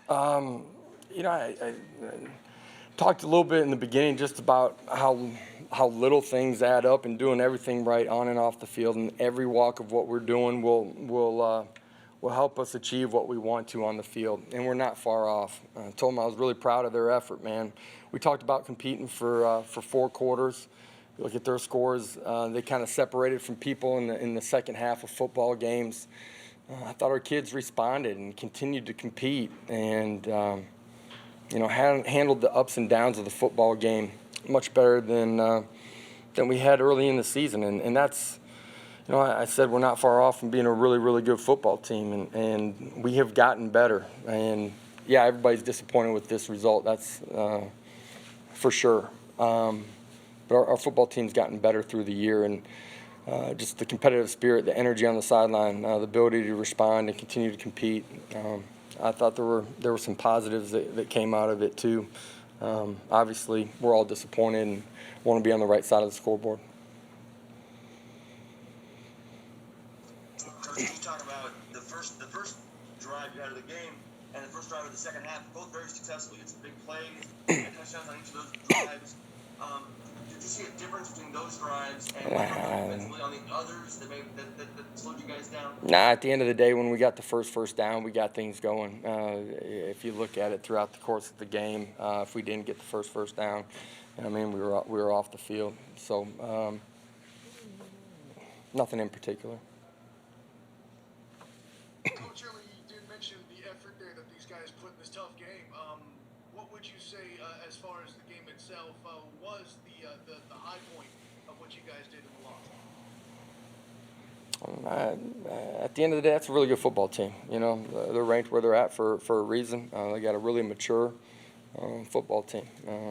I talked a little bit in the beginning just about how little things add up, and doing everything right on and off the field, and every walk of what we're doing will help us achieve what we want to on the field, and we're not far off. I told them I was really proud of their effort, man. We talked about competing for 4 quarters. You look at their scores; they kind of separated from people in the second half of football games. I thought our kids responded and continued to compete, and handled the ups and downs of the football game much better than we had early in the season. And that's, I said we're not far off from being a really, really good football team, and we have gotten better. And, yeah, everybody's disappointed with this result. That's for sure. But our football team's gotten better through the year, and just the competitive spirit, the energy on the sideline, the ability to respond and continue to compete. I thought there were some positives that came out of it too. Obviously, we're all disappointed and want to be on the right side of the scoreboard. Coach, can you talk about the first drive you had of the game and the first drive of the second half? Both very successful. It's big plays, and touchdowns on each of those drives. Did you see a difference between those drives and defensively on the others that slowed you guys down? Nah, at the end of the day, when we got the first down, we got things going. If you look at it throughout the course of the game, if we didn't get the first down, we were off the field. So nothing in particular. Coach Early, you did mention the effort there that these guys put in this tough game. What would you say as far as the game itself was the high point of what you guys did in the loss? At the end of the day, that's a really good football team. They're ranked where they're at for a reason. They got a really mature football team.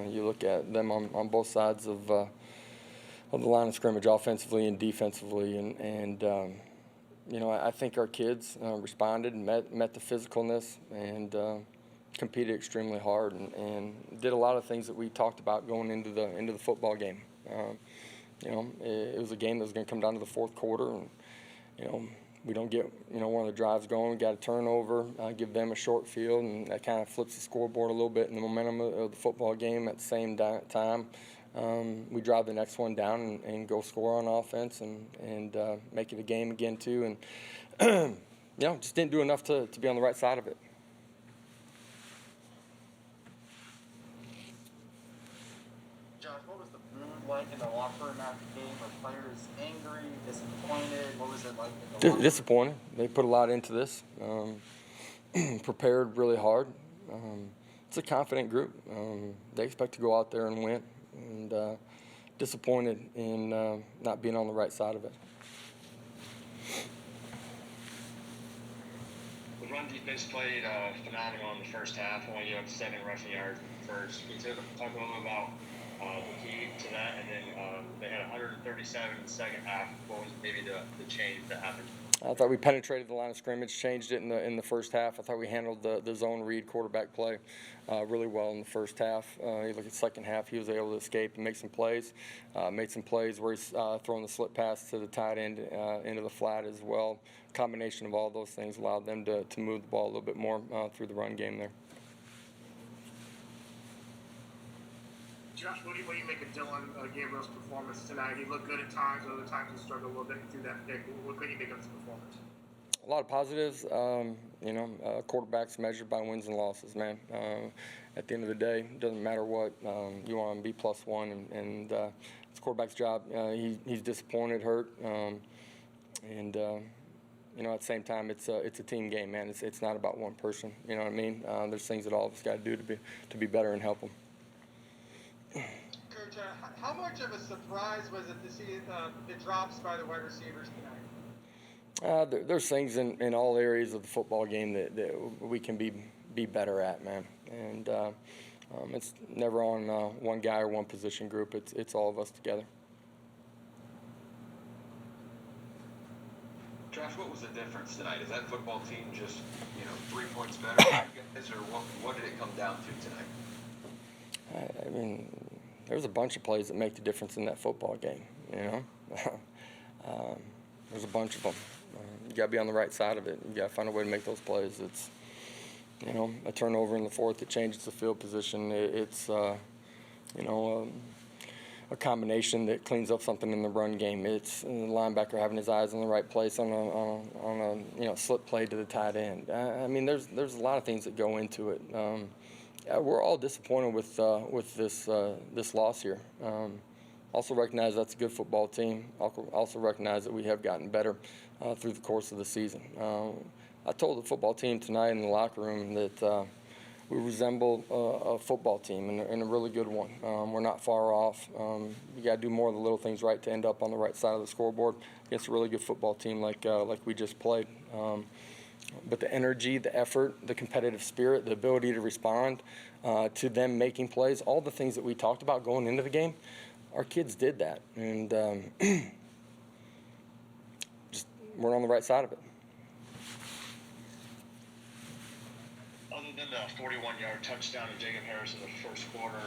You look at them on both sides of the line of scrimmage, offensively and defensively, and I think our kids responded and met the physicalness and competed extremely hard and did a lot of things that we talked about going into the football game. It was a game that was going to come down to the fourth quarter, and we don't get one of the drives going. We got a turnover, give them a short field, and that kind of flips the scoreboard a little bit in the momentum of the football game. At the same time, we drive the next one down and go score on offense and make it a game again too. And just didn't do enough to be on the right side of it. Josh, what was the mood like in the locker room after the game? Were players angry, disappointed? What was it like in the locker room? Disappointed. They put a lot into this. Prepared really hard. It's a confident group. They expect to go out there and win. And disappointed in not being on the right side of it. The run defense played phenomenal in the first half, only gave up 7 rushing yards first. Can you talk a little about the key to that? And then they had 137 in the second half. What was maybe the change that happened? I thought we penetrated the line of scrimmage, changed it in the first half. I thought we handled the zone read quarterback play really well in the first half. You look at the second half, he was able to escape and make some plays. Made some plays where he's throwing the slip pass to the tight end into the flat as well. Combination of all those things allowed them to move the ball a little bit more through the run game there. Josh, what do you make of Dylan Gabriel's performance tonight? He looked good at times, other times he struggled a little bit through that pick. What can you make of his performance? A lot of positives. Quarterbacks measured by wins and losses, man. At the end of the day, it doesn't matter what. You want to be +1, and it's the quarterback's job. He's disappointed, hurt, and at the same time, it's a team game, man. It's not about one person. You know what I mean? There's things that all of us got to do to be better and help them. Coach, how much of a surprise was it to see the drops by the wide receivers tonight? There's things in all areas of the football game that we can be better at, man. And it's never on one guy or one position group. It's all of us together. Josh, what was the difference tonight? Is that football team just 3 points better, or what did it come down to tonight? I mean, there's a bunch of plays that make the difference in that football game, There's a bunch of them. You got to be on the right side of it. You got to find a way to make those plays. a turnover in the fourth that changes the field position. It's a combination that cleans up something in the run game. It's the linebacker having his eyes in the right place on a slip play to the tight end. I mean, there's a lot of things that go into it. We're all disappointed with this loss here. Also recognize that's a good football team. Also recognize that we have gotten better through the course of the season. I told the football team tonight in the locker room that we resemble a football team and a really good one. We're not far off. You got to do more of the little things right to end up on the right side of the scoreboard against a really good football team like we just played. But the energy, the effort, the competitive spirit, the ability to respond to them making plays, all the things that we talked about going into the game, our kids did that. And just we're on the right side of it. Other than the 41-yard touchdown to Jacob Harris in the first quarter,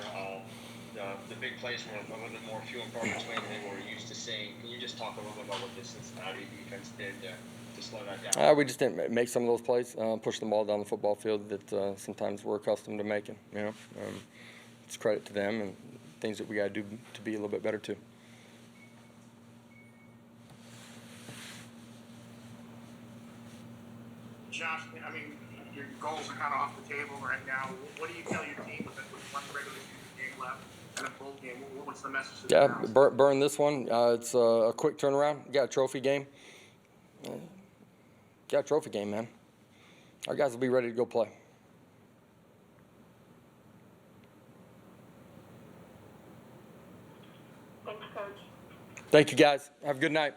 the big plays were a little bit more few and far between than we're used to seeing. Can you just talk a little bit about what the Cincinnati defense did to slow that down? We just didn't make some of those plays, push the ball down the football field that sometimes we're accustomed to making. It's credit to them and things that we got to do to be a little bit better too. Josh, I mean, your goals are kind of off the table right now. What do you tell your team with one regular season game left and a bowl game? What's the message to them? Yeah, burn this one. It's a quick turnaround. Got a trophy game. Got a trophy game, man. Our guys will be ready to go play. Thanks, Coach. Thank you, guys. Have a good night.